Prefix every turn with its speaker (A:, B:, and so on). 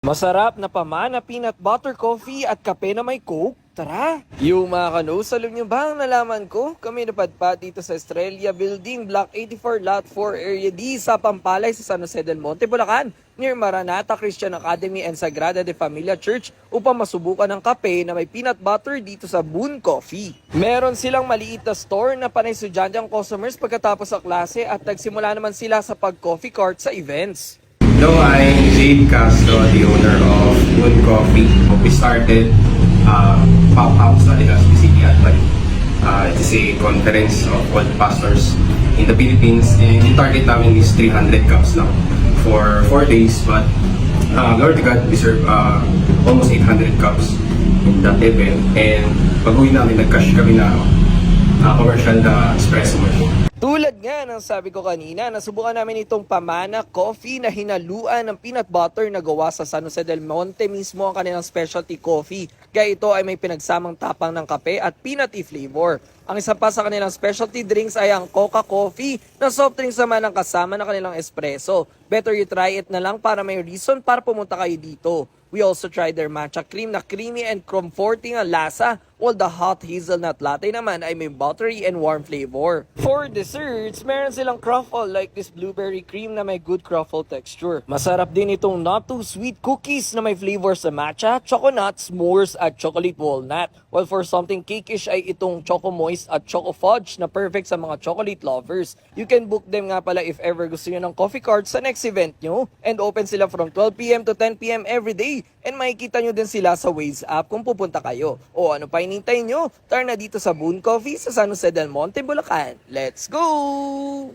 A: Masarap na pamana, peanut butter coffee at kape na may coke? Tara! Yung mga kanoos, alam nyo ba ang nalaman ko? Kami napadpad dito sa Estrella Building, Block 84, Lot 4, Area D sa Pampalay sa San Jose del Monte, Bulacan, near Maranatha Christian Academy and Sagrada de Familia Church upang masubukan ng kape na may peanut butter dito sa Boon Coffee. Meron silang maliit na store na panay estudyante ang customers pagkatapos sa klase at nagsimula naman sila sa pag-coffee cart sa events.
B: Hello, I'm Jade Castro, the owner of Moon Coffee. We started Pop-Up sa Legazpi City at Bali. It is a conference of all pastors in the Philippines, and yung target namin is 300 cups lang for 4 days. But Lord to God, we serve almost 800 cups in that event. And pag-uwi namin, nag-cash kami na commercial na espresso machine.
A: Tulad nga ng sabi ko kanina, nasubukan namin itong pamana coffee na hinaluan ng peanut butter na gawa sa San Jose del Monte mismo ang kanilang specialty coffee. Kaya ito ay may pinagsamang tapang ng kape at peanut flavor. Ang isa pa sa kanilang specialty drinks ay ang Coca Coffee na soft drinks naman ang kasama ng kanilang espresso. Better you try it na lang para may reason para pumunta kayo dito. We also tried their matcha cream na creamy and comforting ang lasa, while the hot hazelnut latte naman ay may buttery and warm flavor. For desserts, meron silang croffle like this blueberry cream na may good croffle texture. Masarap din itong not too sweet cookies na may flavors sa matcha, choconut, s'mores at chocolate walnut. While for something cakeish ay itong choco moist at choco fudge na perfect sa mga chocolate lovers. You can book them nga pala if ever gusto nyo ng coffee cart sa next event nyo. And open sila from 12 p.m. to 10 p.m. every day. And makikita nyo din sila sa Waze app kung pupunta kayo. O ano pa hinintay nyo? Tara na dito sa Boon Coffee sa San Jose del Monte, Bulacan. Let's go!